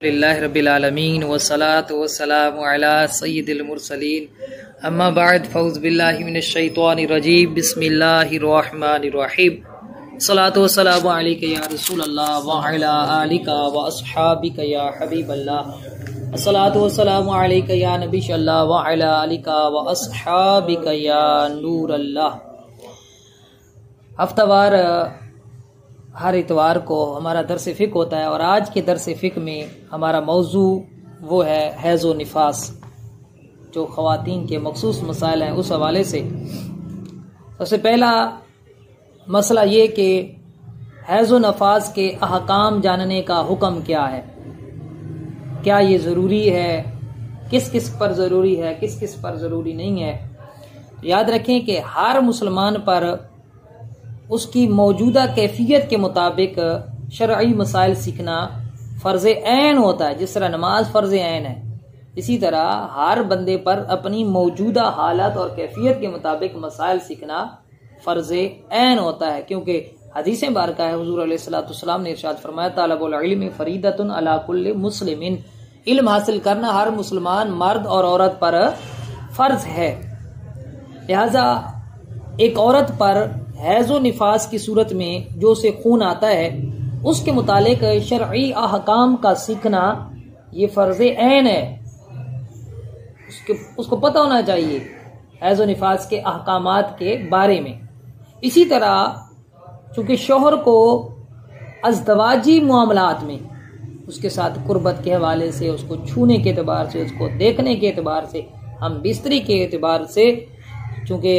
लिल्लाहि रब्बिल आलमीन वस्सलातु वस्सलामु अला सय्यिदिल मुरसलीन अम्मा बाद फौज़ बिल्लाहि मिनश शैतानिर रजीम बिस्मिल्लाहिर रहमानिर रहीम सलातु वस्सलामु अलैका या रसूलल्लाह व अला आलिका व अस्हाबिका या हबीबल्लाह अस्सलातु वस्सलामु अलैका या नबीयल्लाह व अला आलिका व अस्हाबिका या नूरल्लाह। हफ्तावार हर इतवार को हमारा दर्स फ़िक़्ह होता है और आज के दर्स फ़िक़्ह में हमारा मौजू वो है हैज़ व निफास, जो ख़वातीन के मखसूस मसाइल हैं। उस हवाले से सबसे पहला मसला ये कि हैज़ व निफास के अहकाम जानने का हुक्म क्या है, क्या ये ज़रूरी है, किस किस पर ज़रूरी है, किस किस पर ज़रूरी नहीं है। याद रखें कि हर मुसलमान पर उसकी मौजूदा कैफियत के मुताबिक शरई मसाइल सीखना फ़र्ज़ ऐन होता है। जिस तरह नमाज फ़र्ज़ ऐन है, इसी तरह हर बंदे पर अपनी मौजूदा हालत और कैफियत के मुताबिक मसाइल सीखना फ़र्ज़ ऐन होता है, क्योंकि हदीसें बारका है। हुज़ूर अलैहिस्सलाम ने इरशाद फरमाया, तालबुल इल्म फरीदतुन अला कुल्लि मुस्लिमिन, इल्म हासिल करना हर मुसलमान मर्द और औरत पर फ़र्ज़ है। लिहाजा एक औरत पर हैज़ व निफास की सूरत में जो से खून आता है, उसके मुतालिक शरई अहकाम का सीखना ये फ़र्ज़ ऐन है। उसको पता होना चाहिए हैज़ व निफास के अहकामात के बारे में। इसी तरह चूँकि शोहर को अज़दवाजी मामलात में उसके साथ कुर्बत के हवाले से, उसको छूने के एतबार से, उसको देखने के एतबार से, हम बिस्तरी के एतबार से, चूँकि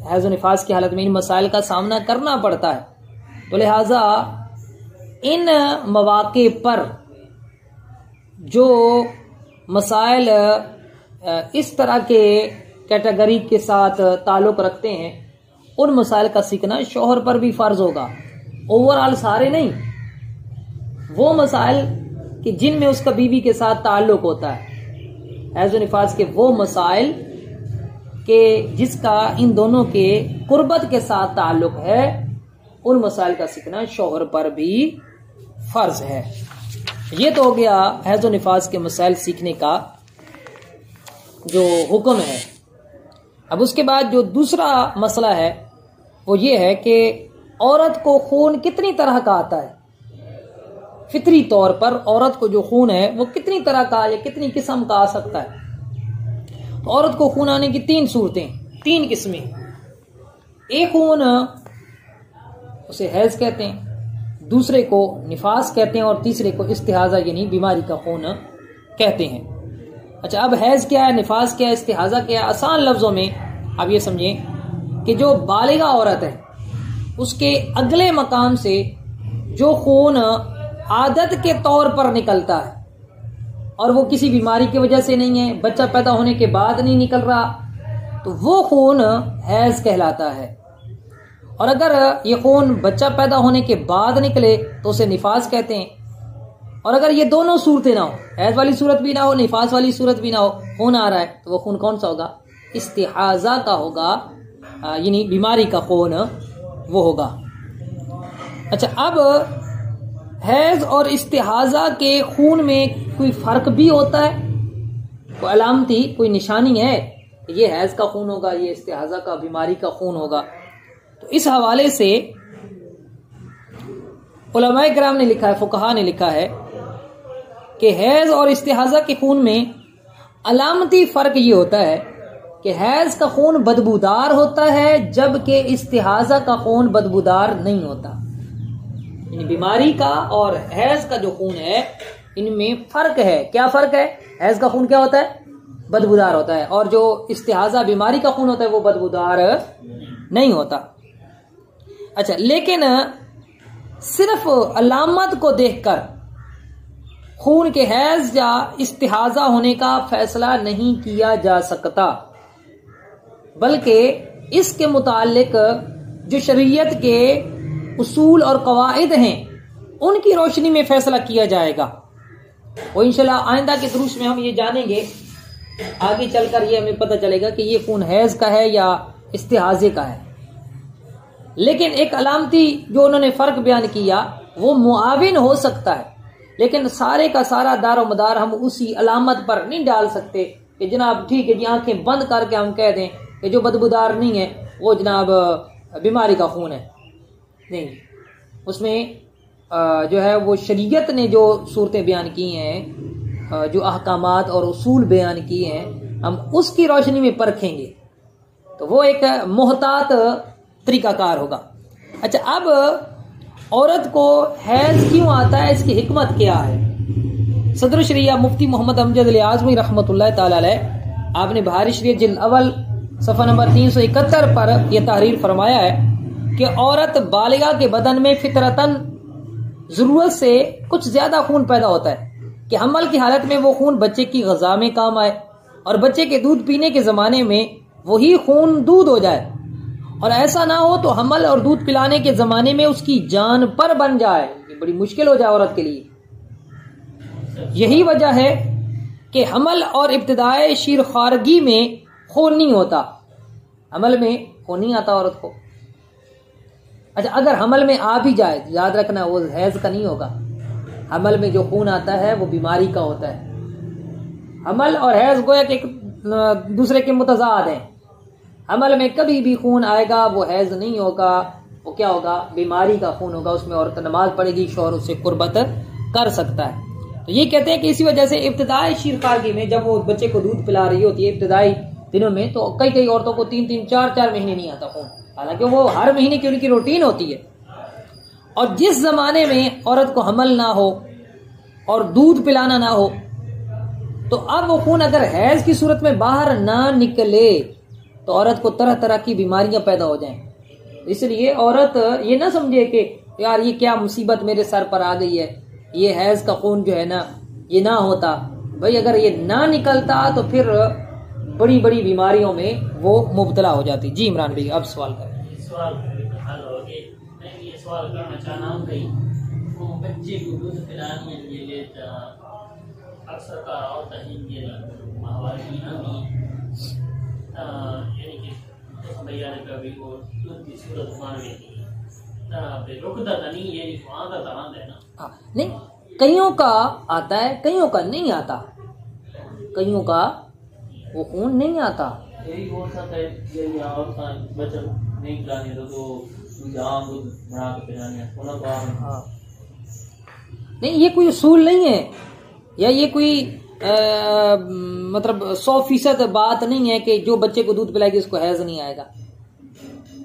हैज़ व निफास की हालत में इन मसाइल का सामना करना पड़ता है, तो लिहाजा इन मौक़े पर जो मसाइल इस तरह के कैटेगरी के साथ ताल्लुक़ रखते हैं, उन मसाइल का सीखना शौहर पर भी फ़र्ज़ होगा। ओवरऑल सारे नहीं, वो मसाइल कि जिनमें उसका बीवी के साथ ताल्लुक़ होता है, हैज़ व निफास के वो मसाइल कि जिसका इन दोनों के कुर्बत के साथ ताल्लुक़ है, उन मसाइल का सीखना शौहर पर भी फ़र्ज़ है। ये तो हो गया हैज़ व निफास के मसाइल सीखने का जो हुक्म है। अब उसके बाद जो दूसरा मसला है वो ये है कि औरत को खून कितनी तरह का आता है। फितरी तौर पर औरत को जो खून है वो कितनी तरह का या कितनी किस्म का आ सकता है। तो औरत को खून आने की तीन सूरतें, तीन किस्में। एक खून उसे हैज़ कहते हैं, दूसरे को निफास कहते हैं और तीसरे को इस्तिहाज़ा यानी बीमारी का खून कहते हैं। अच्छा, अब हैज़ क्या है, निफास क्या है, इस्तिहाज़ा क्या है। आसान लफ्ज़ों में आप ये समझें कि जो बालिगा औरत है उसके अगले मकाम से जो खून आदत के तौर पर निकलता है और वो किसी बीमारी की वजह से नहीं है, बच्चा पैदा होने के बाद नहीं निकल रहा, तो वो खून हैज़ कहलाता है। और अगर ये खून बच्चा पैदा होने के बाद निकले तो उसे निफास कहते हैं। और अगर ये दोनों सूरतें ना हो, हैज़ वाली सूरत भी ना हो, निफास वाली सूरत भी ना हो, खून आ रहा है, तो वो खून कौन सा होगा? इस्तिहाज़ा का होगा, यानी बीमारी का खून वो होगा। अच्छा, अब हैज़ और इस्तिहाज़ा के खून में कोई फ़र्क भी होता है? कोई अलामती, कोई निशानी है ये हैज़ का खून होगा, ये इस्तिहाज़ा का बीमारी का खून होगा? तो इस हवाले से उलमाए किराम ने लिखा है, फुक़हा ने लिखा है कि हैज़ और इस्तिहाज़ा के खून में अलामती फ़र्क ये होता है कि हैज़ का खून बदबूदार होता है, जबकि इस्तिहाज़ा का खून बदबूदार नहीं होता। बीमारी का और हैज़ का जो खून है इनमें फर्क है। क्या फर्क है? हैज़ का खून क्या होता है? बदबूदार होता है, और जो इस्तिहाज़ा बीमारी का खून होता है वो बदबूदार नहीं होता। अच्छा, लेकिन सिर्फ अलामत को देखकर खून के हैज़ या इस्तिहाज़ा होने का फैसला नहीं किया जा सकता, बल्कि इसके मुतालिक जो शरीयत के उसूल और कवाइद हैं उनकी रोशनी में फैसला किया जाएगा। वो इंशाल्लाह आइंदा के दुरूस में हम ये जानेंगे, आगे चलकर ये हमें पता चलेगा कि ये खून हैज़ का है या इस्तिहाज़े का है। लेकिन एक अलामती जो उन्होंने फ़र्क बयान किया वो मुआविन हो सकता है, लेकिन सारे का सारा दारो मदार हम उसी अलामत पर नहीं डाल सकते कि जनाब ठीक है जी आंखें बंद करके हम कह दें कि जो बदबूदार नहीं है वो जनाब बीमारी का खून है। नहीं, उसमें जो है वो शरीयत ने जो सूरतें बयान की हैं, जो अहकामात और उसूल बयान किए हैं, हम उसकी रोशनी में परखेंगे तो वो एक मोहतात तरीकाकार होगा। अच्छा, अब औरत को हैज क्यों आता है, इसकी हिकमत क्या है? सदर शरिया मुफ्ती मोहम्मद अमजद अली आज़मी रहमतुल्लाह ताला अलैह आपने बहारी शरीयत जिल्द अव्वल सफ़ा नंबर 371 पर यह तहरीर फरमाया है कि औरत बालिगा के बदन में फितरतन जरूरत से कुछ ज्यादा खून पैदा होता है कि हमल की हालत में वो खून बच्चे की ग़िज़ा में काम आए और बच्चे के दूध पीने के ज़माने में वही खून दूध हो जाए, और ऐसा ना हो तो हमल और दूध पिलाने के ज़माने में उसकी जान पर बन जाए। ये बड़ी मुश्किल हो जाए औरत के लिए। यही वजह है कि हमल और इब्तिदाई शीर खारगी में खून नहीं होता, हमल में खून नहीं आता औरत को। अच्छा, अगर हमल में आ भी जाए, याद रखना वो हैज का नहीं होगा। हमल में जो खून आता है वो बीमारी का होता है। हमल और हैज गोया कि एक दूसरे के मुतजाद हैं। हमल में कभी भी खून आएगा वो हैज नहीं होगा, वो क्या होगा, बीमारी का खून होगा। उसमें औरत नमाज पढ़ेगी, शौहर उससे कुर्बत कर सकता है। तो ये कहते हैं कि इसी वजह से इब्तिदाई शीरखारगी में जब वो बच्चे को दूध पिला रही होती है इब्तिदाई दिनों में, तो कई कई औरतों को 3-3, 4-4 महीने नहीं आता खून, हालांकि वो हर महीने की उनकी रूटीन होती है। और जिस जमाने में औरत को हमल ना हो और दूध पिलाना ना हो, तो अब वो खून अगर हैज की सूरत में बाहर ना निकले तो औरत को तरह तरह की बीमारियां पैदा हो जाएं। इसलिए औरत ये ना समझे कि यार ये क्या मुसीबत मेरे सर पर आ गई है, ये हैज का खून जो है ना ये ना होता। भाई अगर ये ना निकलता तो फिर बड़ी बड़ी बीमारियों में वो मुब्तला हो जाती। जी इमरान भाई, अब सवाल करें। सवाल मैं ये सवाल करना चाहना हूँ कि वो बच्चे को दूध पिलाने के लिए अक्सर का होता है ये माहवारी हमी यानी कि भैया ने कभी को दूध की सूरत मान लेती है रुकदा नहीं है, आंधा तरह है ना। नहीं, कईयों का आता है, कईयों का नहीं आता, कईयों का वो खून नहीं आता। यही हो सकता है यही और बच्चों नहीं पिलाने तो जाम दूध बना के पिलाने हाँ। नहीं, ये कोई उसूल नहीं है या ये कोई मतलब 100% बात नहीं है कि जो बच्चे को दूध पिलाएगी उसको हैज नहीं आएगा।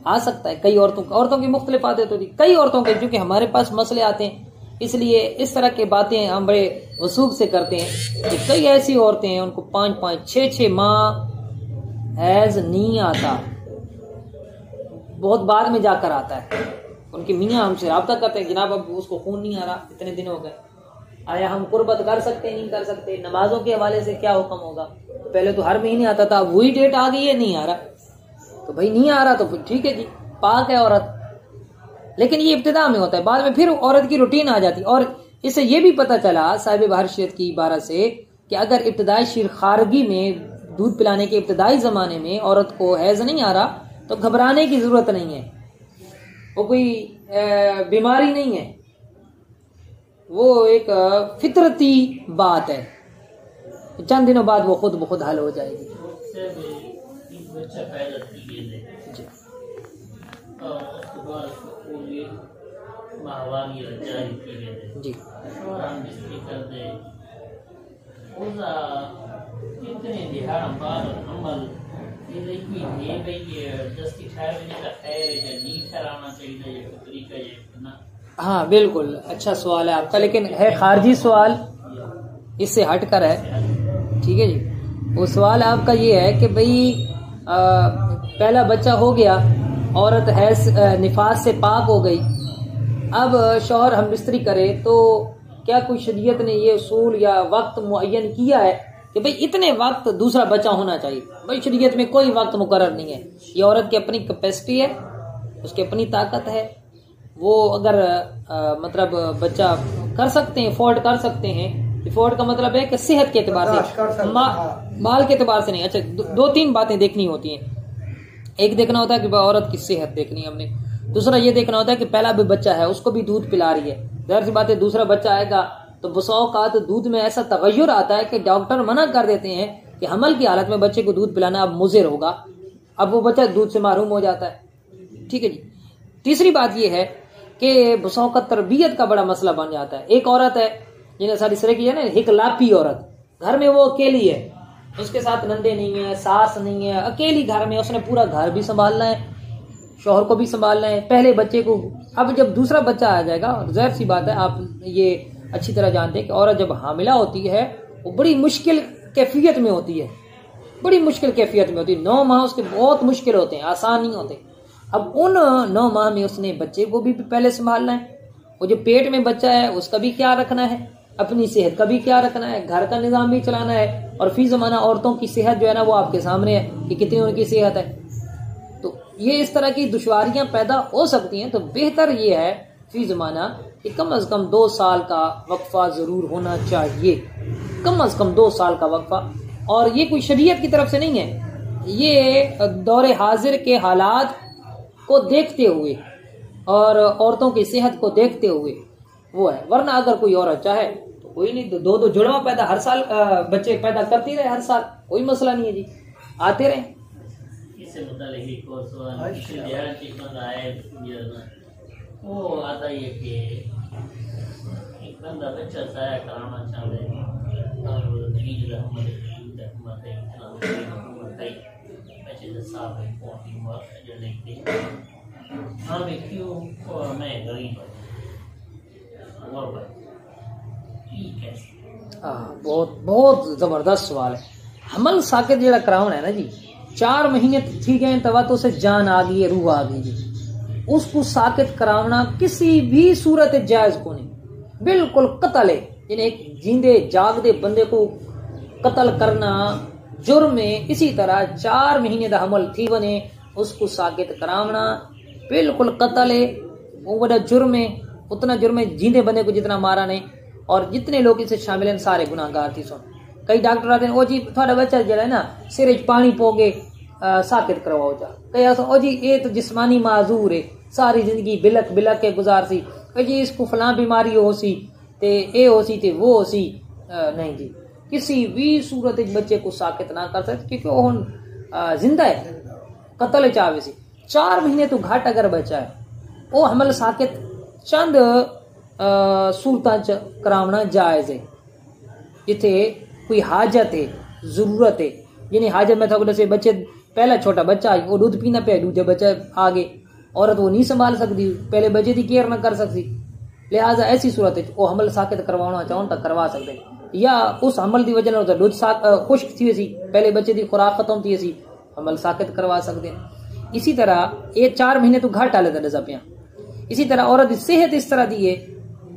आ सकता है, कई औरतों की मुख्तलिफ आदत होती, कई औरतों के, क्योंकि हमारे पास मसले आते हैं इसलिए इस तरह की बातें हम बड़े वसूख से करते हैं कि कई ऐसी औरतें हैं उनको 5-5, 6-6 माह हैज नहीं आता, बहुत बाद में जाकर आता है। उनके मियाँ हमसे राब्ता करते हैं, जनाब अब उसको खून नहीं आ रहा, इतने दिन हो गए, आया हम कुर्बत कर सकते नहीं कर सकते, नमाजों के हवाले से क्या हुक्म होगा? तो पहले तो हर महीने आता था, वही डेट आ गई है नहीं आ रहा, तो भाई नहीं आ रहा तो ठीक है जी, पाक है औरत। लेकिन ये इब्तिदा में होता है, बाद में फिर औरत की रूटीन आ जाती। और इससे ये भी पता चला साहिब बहार शरीयत की इबारत से कि अगर इब्तिदाई शीर खारगी में दूध पिलाने के इब्तिदाई जमाने में औरत को हैज नहीं आ रहा तो घबराने की जरूरत नहीं है, वो कोई बीमारी नहीं है, वो एक फितरती बात है, चंद दिनों बाद वो खुद ब खुद हल हो जाएगी। जी हाँ बिल्कुल, अच्छा सवाल है आपका, लेकिन है खारजी सवाल, इससे हटकर है। ठीक है जी, वो सवाल आपका ये है कि भाई पहला बच्चा हो गया, औरत है निफास से पाक हो गई, अब शौहर हम बिस्तरी करे तो क्या कोई शरीयत ने ये उसूल या वक्त मुअय्यन किया है कि भाई इतने वक्त दूसरा बच्चा होना चाहिए? भाई शरीयत में कोई वक्त मुकर्रर नहीं है, ये औरत की अपनी कैपेसिटी है, उसकी अपनी ताकत है, वो अगर मतलब बच्चा कर सकते हैं, अफोर्ड कर सकते हैं। अफोर्ड का मतलब है कि सेहत के एतबार से, माल के एतबार से नहीं। अच्छा, 2-3 बातें देखनी होती हैं, एक देखना होता है कि औरत की सेहत देखनी है हमने, दूसरा ये देखना होता है कि पहला भी बच्चा है उसको भी दूध पिला रही है, जाहिर सी बात है दूसरा बच्चा आएगा तो बसौकात दूध में ऐसा तगय्युर आता है कि डॉक्टर मना कर देते हैं कि हमल की हालत में बच्चे को दूध पिलाना अब मुज़िर होगा, अब वो बच्चा दूध से महरूम हो जाता है। ठीक है जी। तीसरी बात यह है कि बसौकात तरबियत का बड़ा मसला बन जाता है। एक औरत है जिन्हें सारी सर की है ना, एक लापी औरत, घर में वो अकेली है, उसके साथ नंदे नहीं है, सास नहीं है, अकेली घर में, उसने पूरा घर भी संभालना है, शौहर को भी संभालना है, पहले बच्चे को। अब जब दूसरा बच्चा आ जाएगा, जाहिर सी बात है, आप ये अच्छी तरह जानते हैं कि औरत जब हामिला होती है वो बड़ी मुश्किल कैफियत में होती है, बड़ी मुश्किल कैफियत में होती है। 9 माह उसके बहुत मुश्किल होते हैं, आसान नहीं होते। अब उन 9 माह में उसने बच्चे को भी पहले संभालना है, वो जो पेट में बच्चा है उसका भी क्या रखना है, अपनी सेहत का भी क्या रखना है, घर का निजाम भी चलाना है। और फी जमाना औरतों की सेहत जो है ना वो आपके सामने है कि कितनी उनकी सेहत है। तो ये इस तरह की दुश्वारियां पैदा हो सकती हैं। तो बेहतर ये है फी जमाना कि कम अज कम 2 साल का वक्फा जरूर होना चाहिए, कम अज कम 2 साल का वक्फा। और ये कोई शरीयत की तरफ से नहीं है, ये दौरे हाजिर के हालात को देखते हुए और औरतों की सेहत को देखते हुए वो है। वरना अगर कोई औरत चाहे तो कोई नहीं, 2 जुड़वा पैदा हर साल बच्चे पैदा करती रहे हर साल, कोई मसला नहीं है जी, आते रहे। इससे मुतालिक वो आता ही है कि एक बंदा बच्चा ज़ाया कराना चाहता है और दलील रहमत बच्चे साहब है जो लिखते हमें क्यों और मैं गरीब बहुत बहुत जबरदस्त सवाल है। हमल साकित जरा करावना है ना जी, 4 महीने थी गए तवा तो उसे जान आ गई, रूह आ गई जी, उसको साकित करावना किसी भी सूरत जायज को नहीं, बिल्कुल कत्ल है। यानी एक जिंदे जागदे बंदे को कत्ल करना जुर्म है। इसी तरह 4 महीने का हमल थी बने उसको साकित करावना बिल्कुल कत्ल है, वो बड़ा जुर्म है। उतना जुर्म है जिंदे बंदे को जितना मारा नहीं। और जितने लोग इसे शामिल हैं सारे गुनाहगार थी। सुन कई डॉक्टर आते हैं, ओ जी थोड़ा बच्चा जरा है ना सिर पानी पोगे साकित करवाओ जा, कई ओ जी ये तो जिस्मानी माजूर है, सारी जिंदगी बिलक बिलक के गुजार सी, जी इसको फलां बीमारी हो सी ते ए हो सी ते वो हो सी। नहीं जी, किसी भी सूरत बच्चे को साकित ना कर सकते क्योंकि वो जिंदा है, कत्ल चावे सी। 4 महीने तो घाट अगर बचा है वो हमल साकित चंद सूरत करावना जायज है। जिथे कोई हाजत है, जरूरत है, यानी हाजत में था से बच्चे पहला छोटा बच्चा वो दूध पीना पे, दूसरे बच्चा आगे औरत वो नहीं संभाल सकती, पहले बच्चे की केयर न कर सकती, लिहाजा ऐसी सूरत है वो हमल साकित करवाना चाहो तो करवा सकते हैं। या उस हमल की वजह से दूध खुश्क थी सी, पहले बच्चे की खुराक खत्म थी सी, हमल साकित करवा सकते हैं। इसी तरह ये 4 महीने तो घाट डाले थे नजबियां। इसी तरह औरत की सेहत इस तरह दी है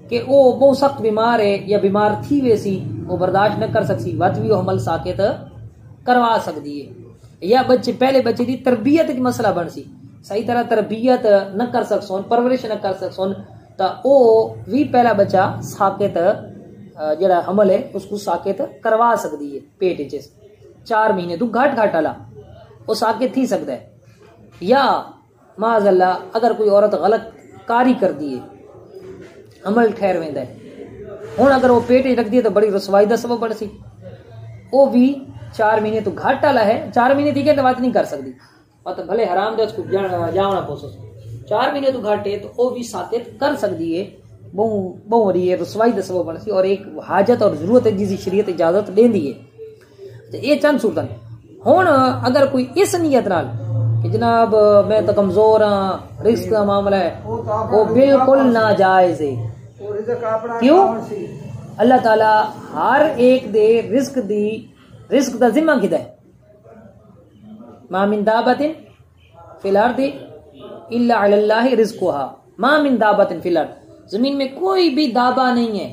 कि वो बहुत सख्त बीमार है या बीमार थी वैसी वो बर्दाश्त न कर सकती, वत भी वो हमल साकित करवा सकती है। या बच्चे पहले बच्चे की तरबियत की मसला बन सी, सही तरह तरबियत न कर सकसोन, परवरिश न कर सकसोन, तो वो भी पहला बच्चा साकित जरा हमल है उसको साकित करवा सकती है। पेट च 4 महीने तो घाट घाट आला वो साकित थी सकता है। या माजल्ला अगर कोई औरत गलत कारी कर दी है, हमल ठहर वेंदा है, हुण अगर वो पेट रख दिए तो बड़ी रसवाई का सबब बन सी, वो भी 4 महीने तो घाट आला है। 4 महीने थी बात नहीं कर सकती, मतलब भले हराम दे उसको जावना पोसो, 4 महीने तो घाट है तो वो भी साकित कर सकती है। बहु रही है रसवाई का सबब बन सी और एक हाजत और जरूरत है जिसकी शरीयत इजाजत देंदी है। तो ये चंद सूरतन। हुण अगर कोई इस नीयत नाल कि जनाब मैं तो कमजोर हाँ, रिस्क का मामला है, वो बिल्कुल नाजायज है। क्यों? अल्लाह ताला हर एक दे रिस्क का जिम्मा किदा है। मा मिन दाबतिन फिल अर्दि इल्ला अलल्लाहि रिज़्कुहा, मा मिन दाबतिन फिल अर्द, जमीन में कोई भी दाबा नहीं है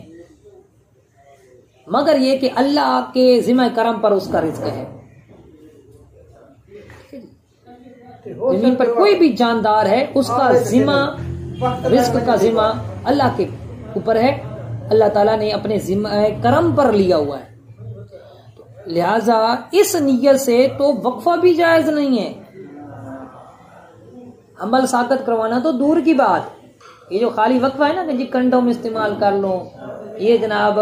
मगर ये कि अल्लाह के जिम्मा करम पर उसका रिस्क है। जमीन पर कोई भी जानदार है उसका जिम्मा, रिस्क का जिम्मा अल्लाह के ऊपर है, अल्लाह ताला ने अपने जिम्मा करम पर लिया हुआ है। तो लिहाजा इस नियत से तो वक्फा भी जायज नहीं है, हमल साकत करवाना तो दूर की बात, ये जो खाली वक्फा है ना कि जी कंडोम इस्तेमाल कर लो, ये जनाब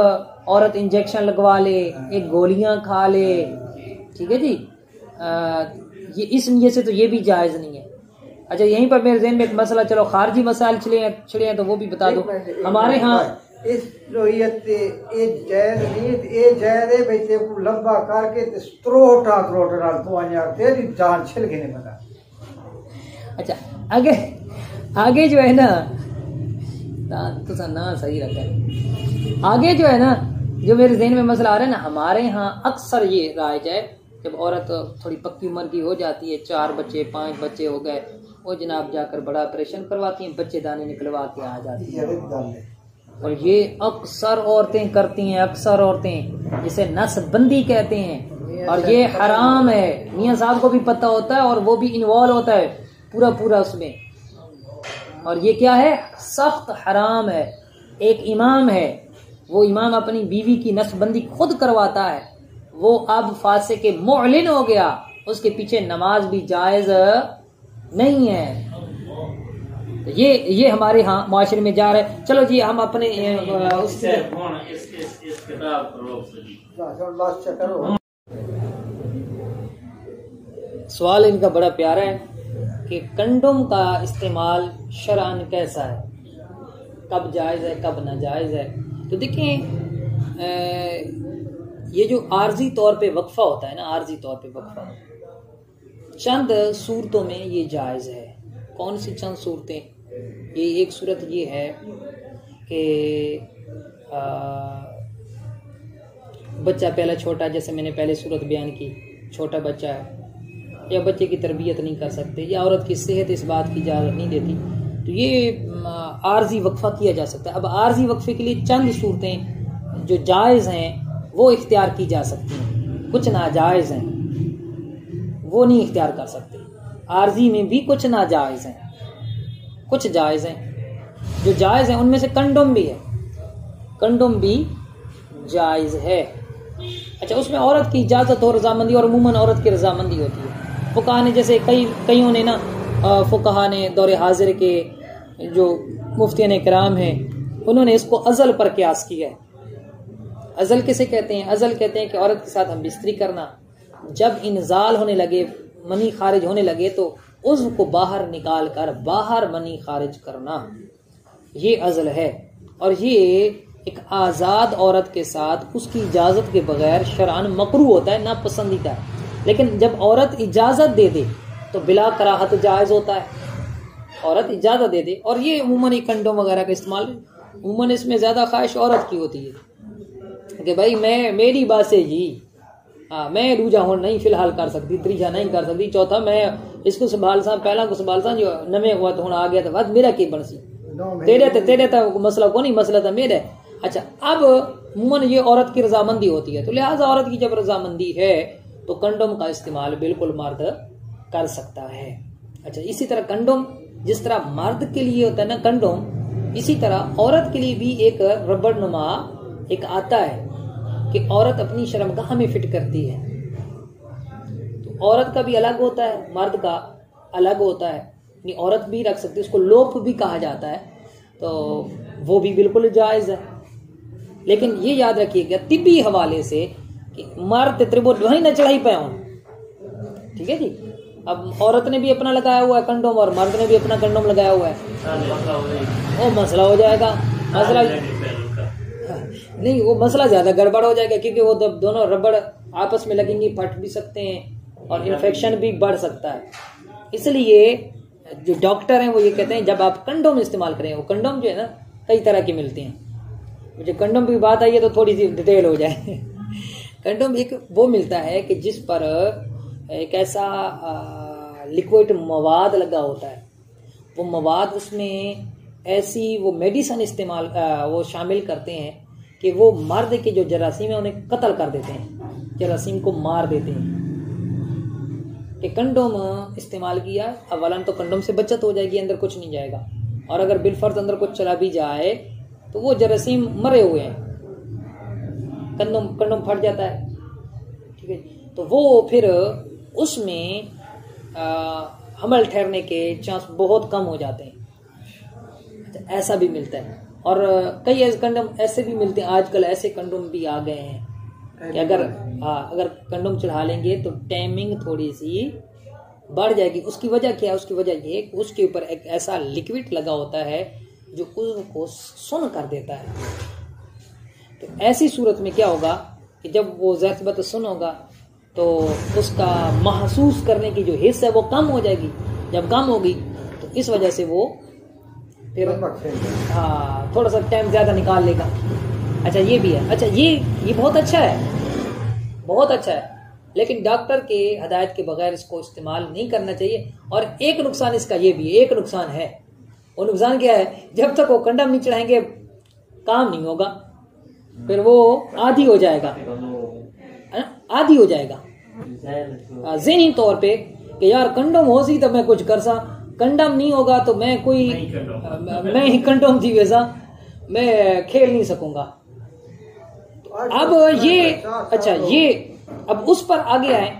औरत इंजेक्शन लगवा ले, एक गोलियां खा ले, ठीक है जी, ये इस नीयत से तो ये भी जायज़ नहीं है। अच्छा यहीं पर मेरे ज़हन में एक मसला, चलो खारजी मसाइल छिड़े हैं तो वो भी बता दो। हमारे यहाँ इस रोहियत ये जायज नहीं, ये जायज है भाई ते को लंबा करके ते स्त्रोटा नाल तो आया तेरी जान छिल के नहीं पता। अच्छा आगे जो है ना तो ना सही रखा है, आगे जो है ना जो मेरे ज़हन में मसला आ रहा है ना, हमारे यहाँ अक्सर ये राइज है जब औरत थोड़ी पक्की उम्र की हो जाती है, 4 बच्चे 5 बच्चे हो गए, वो जनाब जाकर बड़ा ऑपरेशन करवाती हैं, बच्चे दाने निकलवा के आ जाती हैं। और ये अक्सर औरतें करती हैं, अक्सर औरतें, जिसे नसबंदी कहते हैं, और ये हराम है। मियाँ साहब को भी पता होता है और वो भी इन्वॉल्व होता है पूरा उसमें, और ये क्या है, सख्त हराम है। एक इमाम है, वो इमाम अपनी बीवी की नसबंदी खुद करवाता है, वो अब फासे के मुअलिन हो गया, उसके पीछे नमाज भी जायज नहीं है। तो ये हमारे यहाँ माशरे में जा रहा है। चलो जी हम अपने सवाल इनका बड़ा प्यारा है कि कंडोम का इस्तेमाल शरअन कैसा है, कब जायज़ है कब नाजायज़ है। तो देखें ये जो आर्जी तौर पे वक्फा होता है ना, आर्जी तौर पे वक्फा चंद सूरतों में ये जायज़ है। कौन सी चंद सूरतें? ये एक सूरत ये है कि बच्चा पहला छोटा, जैसे मैंने पहले सूरत बयान की, छोटा बच्चा है या बच्चे की तरबियत नहीं कर सकते या औरत की सेहत इस बात की इजाज़त नहीं देती, तो ये आर्जी वक्फा किया जा सकता है। अब आर्जी वक्फे के लिए चंद सूरतें जो जायज़ हैं वो इख्तियार की जा सकती हैं, कुछ नाजायज़ हैं वो नहीं इख्तियार कर सकते। आर्जी में भी कुछ नाजायज़ हैं, कुछ जायज़ हैं। जो जायज़ हैं उनमें से कंडोम भी है, कंडोम भी जायज़ है। अच्छा उसमें औरत की इजाज़त और रजामंदी, और अमूमन औरत की रजामंदी होती है। फुकाहा ने जैसे कईयों ने ना, फुकाहा ने दौरे हाजिर के जो मुफ्तियान इकराम हैं उन्होंने इसको अज़ल पर क़यास किया है। अज़ल किसे कहते हैं? अज़ल कहते हैं कि औरत के साथ हम बिस्तरी करना, जब इंजाल होने लगे, मनी खारिज होने लगे, तो उज़्व को बाहर निकाल कर बाहर मनी खारिज करना, ये अज़ल है। और ये एक आज़ाद औरत के साथ उसकी इजाज़त के बगैर शरअन मकरूह होता है, नापसंदीदा है। लेकिन जब औरत इजाज़त दे दे तो बिला कराहत जायज़ होता है, औरत इजाज़त दे दे। और ये अमूमन ही कंडोम वगैरह का इस्तेमाल, अमूमन इसमें ज़्यादा ख्वाहिश औरत की होती है कि भाई मेरी बात से जी, हाँ मैं दूजा हुण नहीं फिलहाल कर सकती, तीजा नहीं कर सकती, चौथा मैं इसको संभाल सा, पहला को संभाल सा, जो नवे हुआ तो हुण आ गया तो बस मेरा की बनसी, तेरे तो मसला को नहीं, मसला तो मेरा है। अच्छा अब अमूमन ये औरत की रजामंदी होती है, तो लिहाजा औरत की जब रजामंदी है तो कंडोम का इस्तेमाल बिल्कुल मर्द कर सकता है। अच्छा इसी तरह कंडोम जिस तरह मर्द के लिए होता है ना कंडोम, इसी तरह औरत के लिए भी एक रबड़ नुमा एक आता है कि औरत अपनी शर्मगाह में फिट करती है। तो औरत का भी अलग होता है, मर्द का अलग होता है, यानी औरत भी रख सकती है, उसको लोप भी कहा जाता है, तो वो भी बिल्कुल जायज़ है। लेकिन ये याद रखिएगा तिब्बी हवाले से कि मर्द त्रिबो वहीं न चढ़ाई पाया हूं, ठीक है जी। अब औरत ने भी अपना लगाया हुआ है कंडोम और मर्द ने भी अपना कंडोम लगाया हुआ है, वो मसला हो जाएगा, मसला नहीं, वो मसला ज्यादा गड़बड़ हो जाएगा, क्योंकि वो जब दोनों रबड़ आपस में लगेंगी फट भी सकते हैं और इन्फेक्शन भी बढ़ सकता है। इसलिए जो डॉक्टर हैं वो ये कहते हैं जब आप कंडोम इस्तेमाल करें, वो कंडोम जो है ना कई तरह के मिलते हैं, मुझे कंडोम की बात आई है तो थोड़ी सी डिटेल हो जाए। कंडोम एक वो मिलता है कि जिस पर एक ऐसा लिक्विड मवाद लगा होता है, वो मवाद उसमें ऐसी वो मेडिसिन इस्तेमाल वो शामिल करते हैं कि वो मर्द के जो जरासीम है उन्हें कत्ल कर देते हैं, जरासीम को मार देते हैं। कि कंडोम इस्तेमाल किया, अवलन तो कंडोम से बचत हो जाएगी, अंदर कुछ नहीं जाएगा, और अगर बिलफर्ज अंदर कुछ चला भी जाए तो वो जरासीम मरे हुए हैं, कंडोम फट जाता है, ठीक है। तो वो फिर उसमें हमल ठहरने के चांस बहुत कम हो जाते हैं, ऐसा भी मिलता है। और कई ऐसे कंडोम ऐसे भी मिलते हैं, आजकल ऐसे कंडोम भी आ गए हैं कि अगर कंडोम चढ़ा लेंगे तो टाइमिंग थोड़ी सी बढ़ जाएगी। उसकी वजह क्या है? उसकी वजह ये कि उसके ऊपर एक ऐसा लिक्विड लगा होता है जो उसको सुन्न कर देता है। तो ऐसी सूरत में क्या होगा कि जब वो ज़ाहिर सी बात सुन्न होगा तो उसका महसूस करने की जो हिस्सा है वो कम हो जाएगी। जब कम होगी तो इस वजह से वो फिर हाँ थोड़ा सा टाइम ज़्यादा निकाल लेगा। अच्छा ये भी है। अच्छा ये बहुत अच्छा है, बहुत अच्छा है, लेकिन डॉक्टर के हदायत के बगैर इसको इस्तेमाल नहीं करना चाहिए। और एक नुकसान इसका ये भी है, एक नुकसान है। वो नुकसान क्या है? जब तक वो कंडम नहीं चढ़ाएंगे काम नहीं होगा, फिर वो आदी हो जाएगा, आदी हो जाएगा ज़हनी तौर पे कि यार कंडम हो सी तो मैं कुछ कर सा, कंडम नहीं होगा तो मैं ही कंडम थी वैसा मैं खेल नहीं सकूंगा। अब ये अच्छा ये अब उस पर आगे आए।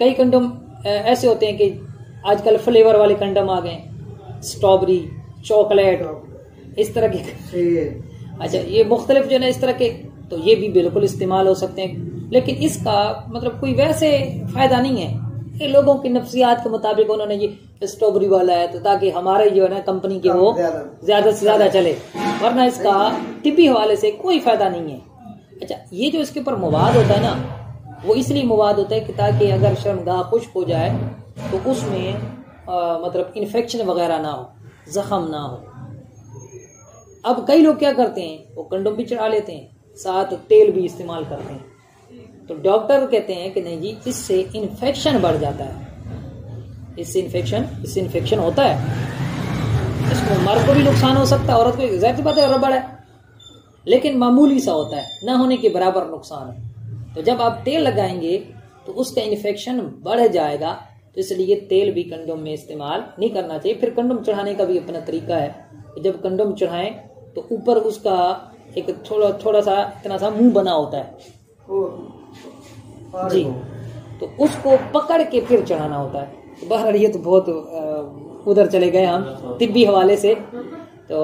कई कंडम ऐसे होते हैं कि आजकल फ्लेवर वाले कंडम आ गए, स्ट्रॉबेरी, चॉकलेट, इस तरह के। अच्छा ये मुख्तलिफ जो है ना इस तरह के, तो ये भी बिल्कुल इस्तेमाल हो सकते हैं, लेकिन इसका मतलब कोई वैसे फायदा नहीं है। ये लोगों की नफ्सियात के मुताबिक उन्होंने ये स्ट्रॉबेरी वाला है तो ताकि हमारे जो है ना कंपनी के वो ज्यादा से ज्यादा चले, वरना इसका तिब्बी हवाले से कोई फायदा नहीं है। अच्छा ये जो इसके ऊपर मवाद होता है ना, वो इसलिए मवाद होता है कि ताकि अगर शर्मगाह खुश्क हो जाए तो उसमें मतलब इन्फेक्शन वगैरह ना हो, जख्म ना हो। अब कई लोग क्या करते हैं, वो कंडोम भी चढ़ा लेते हैं, साथ तेल भी इस्तेमाल करते हैं। तो डॉक्टर कहते हैं कि नहीं जी इससे इन्फेक्शन बढ़ जाता है, इससे इन्फेक्शन होता है, इसको मर्द को भी नुकसान हो सकता है, औरत को ज़ाहिर सी बात है रबड़ है, लेकिन मामूली सा होता है, ना होने के बराबर नुकसान है। तो जब आप तेल लगाएंगे तो उसका इन्फेक्शन बढ़ जाएगा, तो इसलिए तेल भी कंडोम में इस्तेमाल नहीं करना चाहिए। फिर कंडोम चढ़ाने का भी अपना तरीका है, जब कंडोम चढ़ाएं तो ऊपर उसका एक थोड़ा सा इतना सा मुंह बना होता है जी, तो उसको पकड़ के फिर चढ़ाना होता है। तो बहरहाल ये तो बहुत उधर चले गए हम तिब्बी हवाले से। तो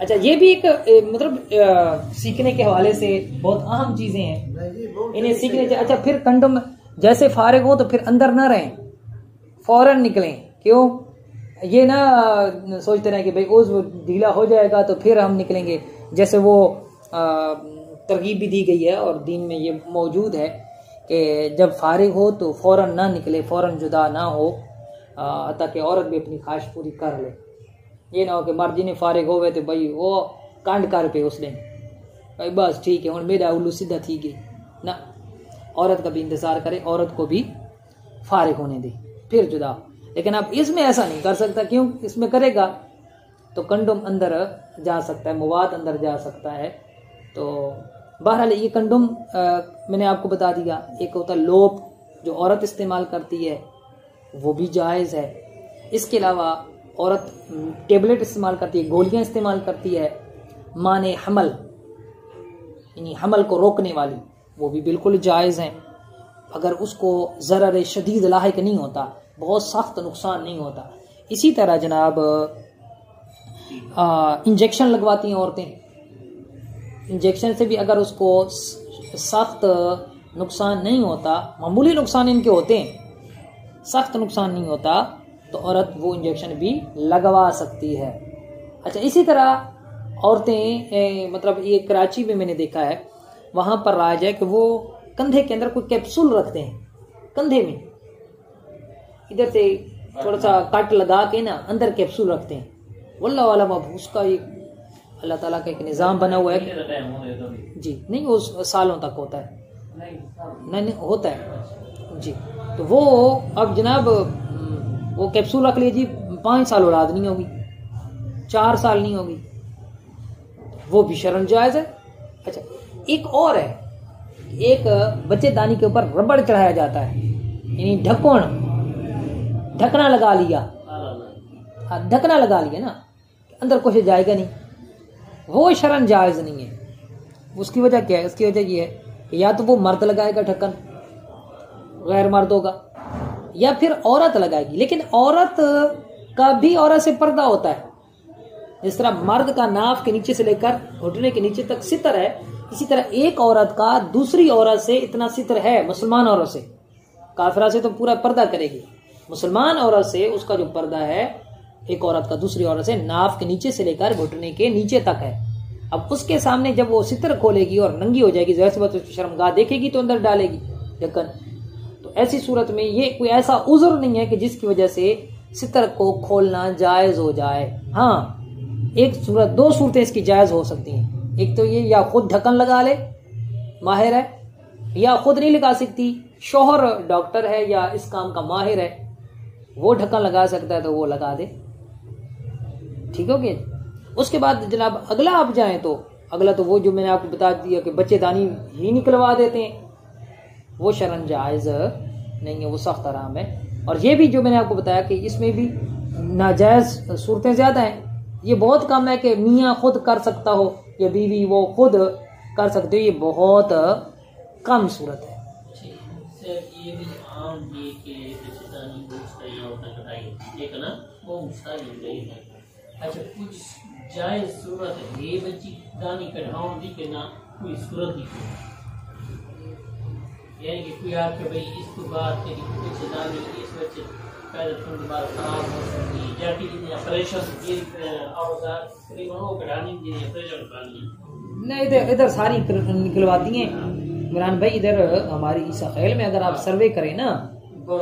अच्छा ये भी एक मतलब सीखने के हवाले से बहुत अहम चीजें हैं, इन्हें सीखने चाहिए। अच्छा फिर कंडोम जैसे फारिग हो तो फिर अंदर ना रहें, फौरन निकलें। क्यों? ये ना सोचते रहे कि भाई उज़्व ढीला हो जाएगा तो फिर हम निकलेंगे। जैसे वो तरगीब भी दी गई है और दीन में ये मौजूद है कि जब फारिग हो तो फौरन ना निकले, फौरन जुदा ना हो, ताकि औरत भी अपनी ख्वाहिश पूरी कर ले। ये ना हो कि मर्जी ने फारिग हो गए तो भाई वो कांड कर पे उसने भाई बस ठीक है हूँ मेरा उल्लू सीधा थी गई ना, औरत का भी इंतज़ार करे, औरत को भी फारिग होने दे फिर जुदा। लेकिन अब इसमें ऐसा नहीं कर सकता, क्यों? इसमें करेगा तो कंडोम अंदर जा सकता है, मवाद अंदर जा सकता है। तो बहरहाल ये कंडोम मैंने आपको बता दिया। एक होता है लोप जो औरत इस्तेमाल करती है, वो भी जायज़ है। इसके अलावा औरत टेबलेट इस्तेमाल करती है, गोलियां इस्तेमाल करती है माने हमल, यानी हमल को रोकने वाली, वो भी बिल्कुल जायज़ हैं अगर उसको ज़रर शदीद लाहिक नहीं होता, बहुत सख्त नुकसान नहीं होता। इसी तरह जनाब इंजेक्शन लगवाती हैं औरतें, इंजेक्शन से भी अगर उसको सख्त नुकसान नहीं होता, मामूली नुकसान इनके होते हैं, सख्त नुकसान नहीं होता, तो औरत वो इंजेक्शन भी लगवा सकती है। अच्छा इसी तरह औरतें मतलब ये कराची में मैंने देखा है, वहाँ पर राज है कि वो कंधे के अंदर कोई कैप्सूल रखते हैं, कंधे में इधर से थोड़ा सा कट लगा के ना अंदर कैप्सूल रखते हैं। वल्लाह वाला अब उसका एक अल्लाह ताला का एक निज़ाम बना हुआ है जी, नहीं वो सालों तक होता है, नहीं होता है जी। तो वो अब जनाब वो कैप्सूल रख लीजिए, 5 साल औलाद नहीं होगी, 4 साल नहीं होगी, वो भी शरन जायज़ है। अच्छा एक और है, एक बच्चेदानी के ऊपर रबड़ चढ़ाया जाता है, यानी ढकना लगा लिया, ढकना लगा लिया ना, अंदर कुछ जाएगा नहीं, वो शरन जायज़ नहीं है। उसकी वजह क्या है? उसकी वजह ये है कि या तो वो मर्द लगाएगा ढक्कन, गैर मर्द होगा, या फिर औरत लगाएगी। लेकिन औरत का भी औरत से पर्दा होता है। जिस तरह मर्द का नाफ के नीचे से लेकर घुटने के नीचे तक सितर है, इसी तरह एक औरत का दूसरी औरत से इतना सितर है। मुसलमान औरत से, काफिरा से तो पूरा पर्दा करेगी, मुसलमान औरत से उसका जो पर्दा है एक औरत का दूसरी औरत से नाफ के नीचे से लेकर घुटने के नीचे तक है। अब उसके सामने जब वो सितर खोलेगी और नंगी हो जाएगी, ज़ाहिर सी बात है शर्मगाह देखेगी तो अंदर डालेगी ढक्कन। तो ऐसी सूरत में ये कोई ऐसा उज़्र नहीं है कि जिसकी वजह से सितर को खोलना जायज हो जाए। हाँ, एक सूरत, दो सूरतें इसकी जायज हो सकती हैं। एक तो ये या खुद ढक्कन लगा ले, माहिर है, या खुद नहीं लगा सकती, शौहर डॉक्टर है या इस काम का माहिर है, वो ढक्कन लगा सकता है तो वो लगा दे। ठीक हो गया। उसके बाद जनाब अगला आप जाएं तो अगला तो वो जो मैंने आपको बता दिया कि बच्चेदानी ही निकलवा देते हैं, वो शरन जायज नहीं है, वो सख्त हराम है। और ये भी जो मैंने आपको बताया कि इसमें भी नाजायज सूरतें ज्यादा हैं। ये बहुत कम है कि मियाँ खुद कर सकता हो या बीवी वो खुद कर सकते हो, ये बहुत कम सूरत है। ये भी आम ये कि बच्चेदानी मुस्तैया होता है, एक ना वो मुस्तैया है। अच्छा, कुछ जायज सूरत है बच्चेदानी कढ़ाउन दी के ना कोई सूरत ही, यानी कि कोई आपके भाई इसको बात करी बच्चेदानी इस बच्चे पैदा थोड़ी बार खराब हो सकती है, जाके जितने ऑपरेशन ये औजार करीबन वो कढ़ानी जितने ऑपरेशन करनी नहीं, इधर सारी निकलवाती हैं इमरान भाई। इधर हमारी ईसा खैल में अगर आप सर्वे करें ना तो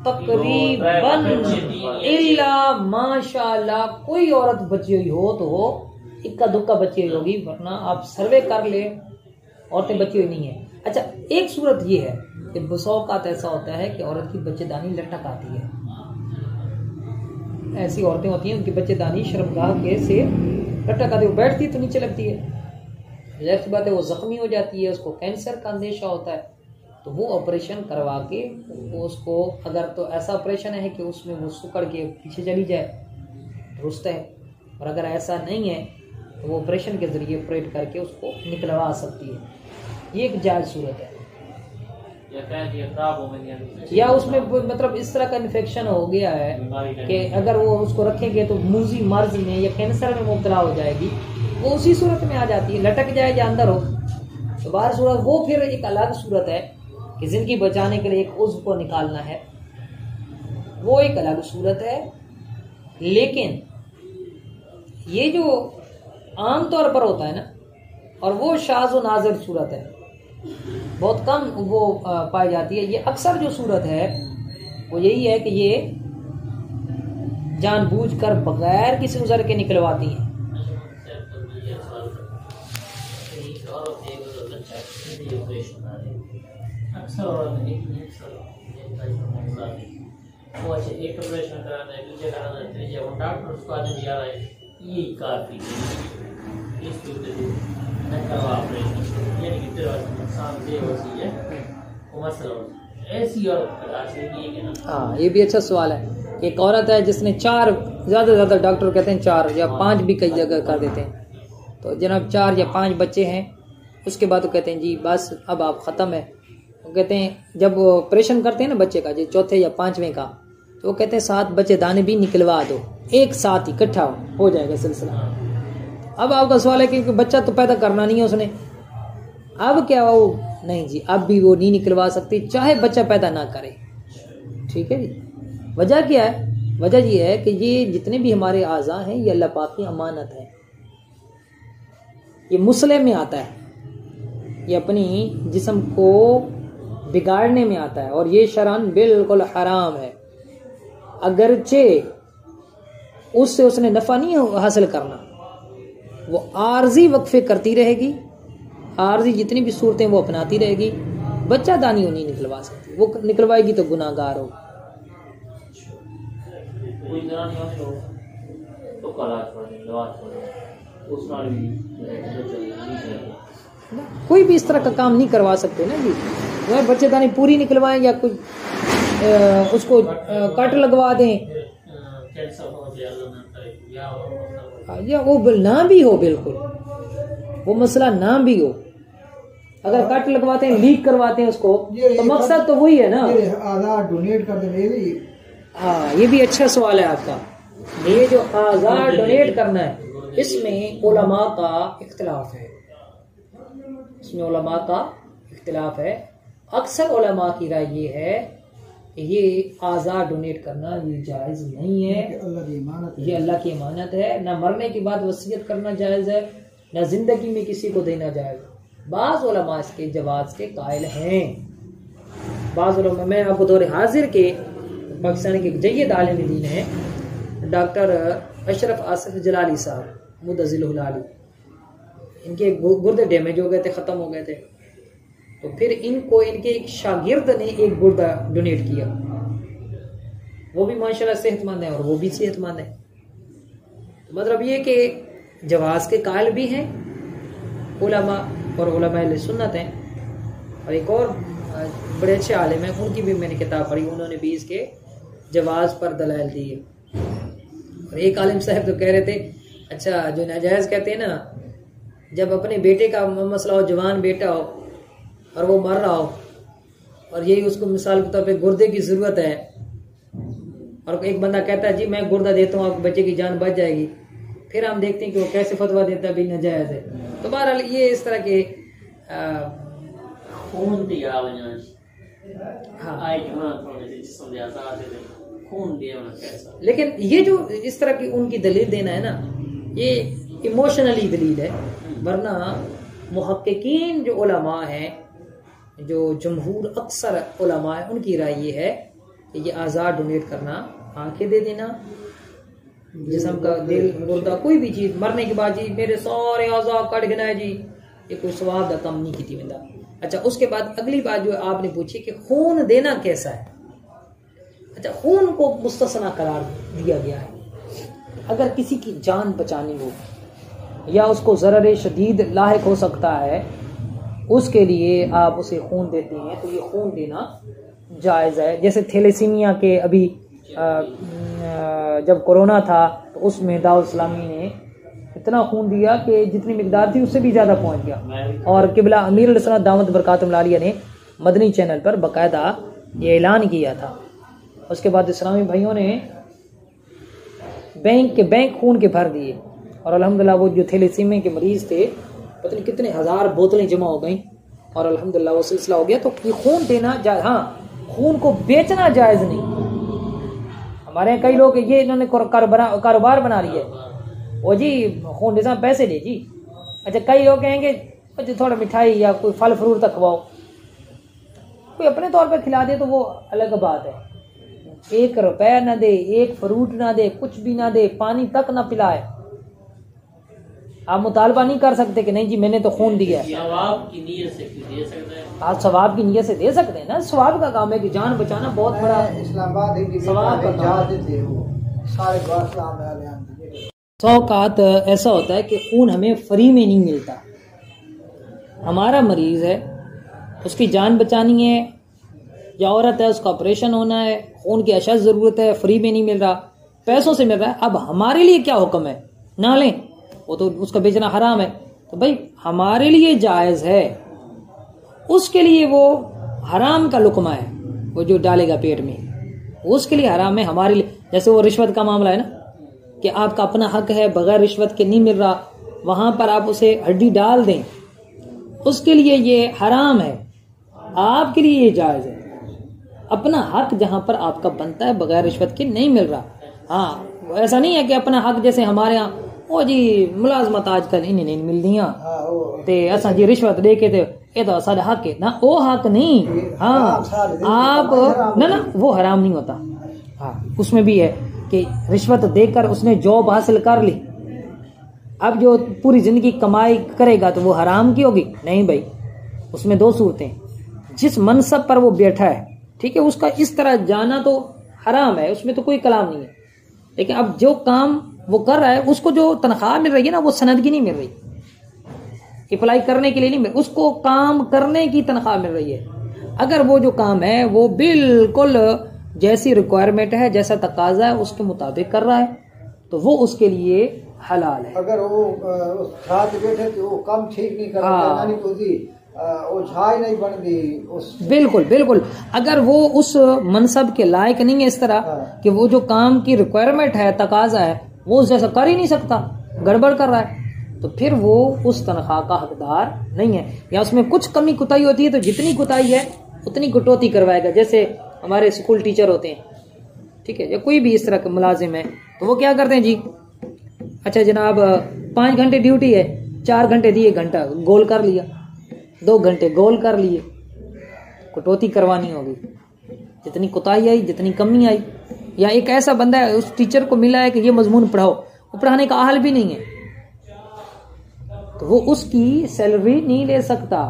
तकरीबन इल्ला माशाल्लाह कोई औरत बची हुई हो तो इक्का दुक्का बची हुई होगी, वरना आप सर्वे कर ले औरतें बची हुई नहीं है। अच्छा, एक सूरत ये है कि बसौकात ऐसा होता है कि औरत की बच्चेदानी लटक आती है। ऐसी औरतें होती हैं उनकी बच्चेदानी शर्मगाह के से लटक आती है, वो बैठती तो नीचे लगती है, ज़ाहिर सी बात है वो जख्मी हो जाती है, उसको कैंसर का अंदेशा होता है। तो वो ऑपरेशन करवा के उसको, अगर तो ऐसा ऑपरेशन है कि उसमें वो सुकड़ के पीछे चली जाए दुरुस्त है, और अगर ऐसा नहीं है तो वो ऑपरेशन के ज़रिए ऑपरेट करके उसको निकलवा सकती है। ये एक जायज़ सूरत है। या उसमें मतलब इस तरह का इन्फेक्शन हो गया है कि अगर वो उसको रखेंगे तो मूजी मर्ज में या कैंसर में मुब्तला हो जाएगी, वो उसी सूरत में आ जाती है, लटक जाए या अंदर हो तो बाहर सूरत। वो फिर एक अलग सूरत है कि जिंदगी बचाने के लिए एक उज़्व को निकालना है, वो एक अलग सूरत है। लेकिन ये जो आम तौर पर होता है ना, और वो शाज़ व नाज़िर सूरत है, बहुत कम वो पाई जाती है। ये अक्सर जो सूरत है वो यही है कि ये जानबूझकर बगैर किसी उज़र के निकलवाती हैं। अक्सर वो अच्छा एक ऑपरेशन कराना है, दूसरे कराना है, तीसरे वो डॉक्टर उसको आने दिया है, ये काफी इस न करवा ऑपरेशन, यानी कि तेरा नुकसान ये होती है वो मसला ऐसी और हाँ, ये भी अच्छा सवाल है। एक औरत है जिसने 4 ज़्यादा से ज़्यादा डॉक्टर कहते हैं 4 या 5 भी कई जगह कर देते हैं, तो जनाब 4 या 5 बच्चे हैं, उसके बाद तो कहते हैं जी बस अब आप ख़त्म है। वो कहते हैं जब ऑपरेशन करते हैं ना बच्चे का, जो 4थे या 5वें का, तो वो कहते हैं 7 बच्चेदानी भी निकलवा दो, एक साथ इकट्ठा हो जाएगा सिलसिला। अब आपका सवाल है कि बच्चा तो पैदा करना नहीं है उसने, अब क्या वो नहीं जी, अब भी वो नहीं निकलवा सकती चाहे बच्चा पैदा ना करे। ठीक है जी। वजह क्या है? वजह ये है कि ये जितने भी हमारे आज़ा हैं ये अल्लाह पाक की अमानत है, ये मुसले में आता है, ये अपनी जिस्म को बिगाड़ने में आता है, और ये शरअन बिल्कुल हराम है। अगरचे उससे उसने नफ़ा नहीं हासिल करना, वो आर्जी वक्फे करती रहेगी, आर्जी जितनी भी सूरतें वो अपनाती रहेगी, बच्चा दानी वो नहीं निकलवा सकती, वो निकलवाएगी तो गुनाहगार होगी। कोई भी इस तरह का काम नहीं करवा सकते ना जी, वह बच्चेदानी पूरी निकलवाएं या कुछ उसको कट लगवा दें, या वो ना भी हो, बिल्कुल वो मसला ना भी हो, अगर कट लगवाते हैं, लीक करवाते हैं उसको, तो मकसद तो वही है ना। आधा डोनेट कर दे, हाँ, ये भी अच्छा सवाल है आपका। ये जो आज़ाद डोनेट करना है, इसमें उलमा का इख्तिलाफ है। इसमें उलमा का इख्तिलाफ है। अक्सर उलमा की राय ये है ये आज़ाद डोनेट करना ये जायज़ नहीं है, ये अल्लाह की अमानत है। ना मरने के बाद वसीयत करना जायज़ है, ना जिंदगी में किसी को देना जायज़। बाज़ उलमा इसके जवाज़ के कायल हैं। बाज़ उलमा, मैं आपको दौर हाजिर के पाकिस्तान के जय्यद आलिम दीन है डॉक्टर अशरफ आसिफ जलाली साहब मुदज़िलुल आली, इनके गुर्दे डैमेज हो गए थे, ख़त्म हो गए थे। तो फिर इनको इनके एक शागिर्द ने एक गुर्दा डोनेट किया। वो भी माशाल्लाह सेहतमंद है और वो भी सेहतमंद है। तो मतलब ये कि जवाज़ के कायल भी हैं उलमा और उलमा अहले सुन्नत हैं। और एक और बड़े अच्छे आलिम हैं, उनकी भी मैंने किताब पढ़ी, उन्होंने भी इसके जवाज़ पर दलाइल दिए। और एक आलिम साहब तो कह रहे थे, अच्छा जो नाजायज़ कहते हैं ना, जब अपने बेटे का मसला हो, जवान बेटा हो और वो मर रहा हो और यही उसको मिसाल के तौर पे गुर्दे की ज़रूरत है, और एक बंदा कहता है जी मैं गुर्दा देता हूँ आपके बच्चे की जान बच जाएगी, फिर हम देखते हैं कि वो कैसे फतवा देता है भी नाजायज़ है। तो बहरहाल ये इस तरह के खून दिया हाँ, खून दिया कैसा। लेकिन ये जो इस तरह की उनकी दलील देना है ना, ये इमोशनली दलील है। वरना मुहक्किकीन जो उलमा हैं, जो जमहूर अक्सर उलमा है, उनकी राय ये है कि ये आज़ाद डोनेट करना, आंखें दे देना, जिस्म का दिल गुर्दा कोई भी चीज़ मरने के बाद जी मेरे सारे आज़ा कट गए जी, ये कोई सवाब का कम नहीं की वेंदा। अच्छा, उसके बाद अगली बात जो आपने पूछी कि खून देना कैसा है। अच्छा, खून को मुस्तस्ना करार दिया गया है। अगर किसी की जान बचानी हो या उसको ज़रर शदीद लाहिक हो सकता है, उसके लिए आप उसे खून देते हैं, तो ये खून देना जायज़ है। जैसे थैलेसीमिया के अभी जब कोरोना था तो उसमें दाऊद इस्लामी ने इतना खून दिया कि जितनी मिकदार थी उससे भी ज़्यादा पहुंच गया। और किबला अमीर अलैहिस्सलाम दामत बरकातुहुल आलिया ने मदनी चैनल पर बाकायदा ये ऐलान किया था। उसके बाद इस्लामी भाइयों ने बैंक खून के भर दिए, और अल्हम्दुलिल्लाह वो जो थैलेसीमिया के मरीज़ थे, पता नहीं कितने हज़ार बोतलें जमा हो गई और अल्हम्दुलिल्लाह वो सिलसिला हो गया। तो ये खून देना जायज़, हाँ, खून को बेचना जायज़ नहीं। हमारे यहाँ कई लोग ये इन्होंने कारोबार बना लिया है, वो जी खून जैसा पैसे दे जी। अच्छा, कई लोग कहेंगे अच्छा थोड़ा मिठाई या कोई फल फ्रूट तक खवाओ, कोई अपने तौर पर खिला दे तो वो अलग बात है। 1 रुपया ना दे, 1 फ्रूट ना दे, कुछ भी ना दे, पानी तक ना पिलाए, आप मुतालबा नहीं कर सकते कि नहीं जी मैंने तो खून दिया है। सवाब की नीयत से दे सकते हैं, आप सवाब की नीयत से दे सकते हैं ना। सवाब का काम है कि जान बचाना बहुत बड़ा इस्लामाबाद सवाब का काम है। औकात ऐसा होता है कि खून हमें फ्री में नहीं मिलता। हमारा मरीज है, उसकी जान बचानी है, या औरत है उसका ऑपरेशन होना है, खून की अशद जरूरत है, फ्री में नहीं मिल रहा, पैसों से मिल रहा है। अब हमारे लिए क्या हुक्म है, ना लें, वो तो उसका बेचना हराम है। तो भाई हमारे लिए जायज है, उसके लिए वो हराम का लुकमा है, वो जो डालेगा पेट में उसके लिए हराम है। हमारे लिए जैसे वो रिश्वत का मामला है ना, कि आपका अपना हक है, बगैर रिश्वत के नहीं मिल रहा, वहां पर आप उसे हड्डी डाल दें, उसके लिए ये हराम है, आपके लिए ये जायज है। अपना हक जहां पर आपका बनता है बगैर रिश्वत के नहीं मिल रहा। हाँ, ऐसा नहीं है कि अपना हक जैसे हमारे यहाँ ओ जी मुलाजमत आजकल इन्हें नहीं मिल दियां ते असा जी रिश्वत दे के ये तो सारा हक है ना, वो हक नहीं। हाँ, आप ना वो हराम नहीं होता। हाँ, उसमें भी है कि रिश्वत देकर उसने जॉब हासिल कर ली, अब जो पूरी जिंदगी कमाई करेगा तो वो हराम की होगी? नहीं भाई, उसमें 2 सूरतें, जिस मनसब पर वो बैठा है, ठीक है, उसका इस तरह जाना तो हराम है, उसमें तो कोई कलाम नहीं है। लेकिन अब जो काम वो कर रहा है उसको जो तनख्वाह मिल रही है ना, वो सनद की नहीं मिल रही, अप्लाई करने के लिए नहीं मिल, उसको काम करने की तनख्वाह मिल रही है। अगर वो जो काम है वो बिल्कुल जैसी रिक्वायरमेंट है, जैसा तकाजा है, उसके मुताबिक कर रहा है, तो वो उसके लिए हलाल है। अगर वो साथ बैठे तो वो काम ठीक नहीं कर रहा, झाई नहीं बन गई उस। बिल्कुल बिल्कुल, अगर वो उस मनसब के लायक नहीं है इस तरह कि वो जो काम की रिक्वायरमेंट है, तकाजा है, वो उस जैसा कर ही नहीं सकता, गड़बड़ कर रहा है, तो फिर वो उस तनख्वाह का हकदार नहीं है। या उसमें कुछ कमी कुताही होती है तो जितनी कुताही है उतनी कटौती करवाएगा। जैसे हमारे स्कूल टीचर होते हैं, ठीक है, या कोई भी इस तरह का मुलाजिम है, तो वो क्या करते हैं जी, अच्छा जनाब 5 घंटे ड्यूटी है, 4 घंटे दिए, घंटा गोल कर लिया, 2 घंटे गोल कर लिए, कटौती करवानी होगी। जितनी कुताही आई, जितनी कमी आई, या एक ऐसा बंदा है उस टीचर को मिला है कि ये मजमून पढ़ाओ, वो पढ़ाने का अहल भी नहीं है, तो वो उसकी सैलरी नहीं ले सकता।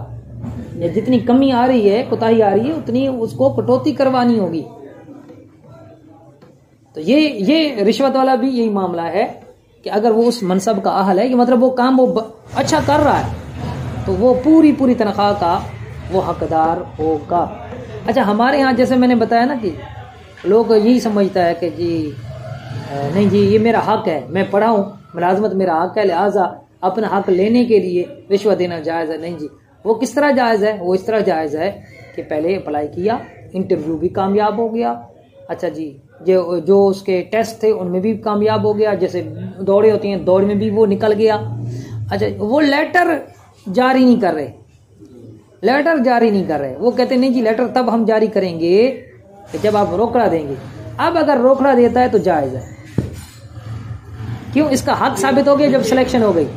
या जितनी कमी आ रही है, कुताही आ रही है, उतनी उसको कटौती करवानी होगी। तो ये रिश्वत वाला भी यही मामला है कि अगर वो उस मनसब का अहल है, कि मतलब वो काम वो अच्छा कर रहा है, तो वो पूरी तनख्वाह का वो हकदार होगा। अच्छा, हमारे यहाँ जैसे मैंने बताया ना कि लोग यही समझता है कि जी नहीं जी ये मेरा हक है, मैं पढ़ा हूँ, मुलाजमत मेरा हक है, लिहाजा अपना हक लेने के लिए रिश्वत देना जायज़ है। नहीं जी, वो किस तरह जायज़ है? वो इस तरह जायज़ है कि पहले अप्लाई किया, इंटरव्यू भी कामयाब हो गया, अच्छा जी जो उसके टेस्ट थे उनमें भी कामयाब हो गया, जैसे दौड़े होती हैं दौड़ में भी वो निकल गया। अच्छा, वो लेटर जारी नहीं कर रहे, वो कहते नहीं जी लेटर तब हम जारी करेंगे कि जब आप रोकड़ा देंगे। अब अगर रोकड़ा देता है तो जायज़ है, क्यों? इसका हक साबित हो गया जब सिलेक्शन हो गई।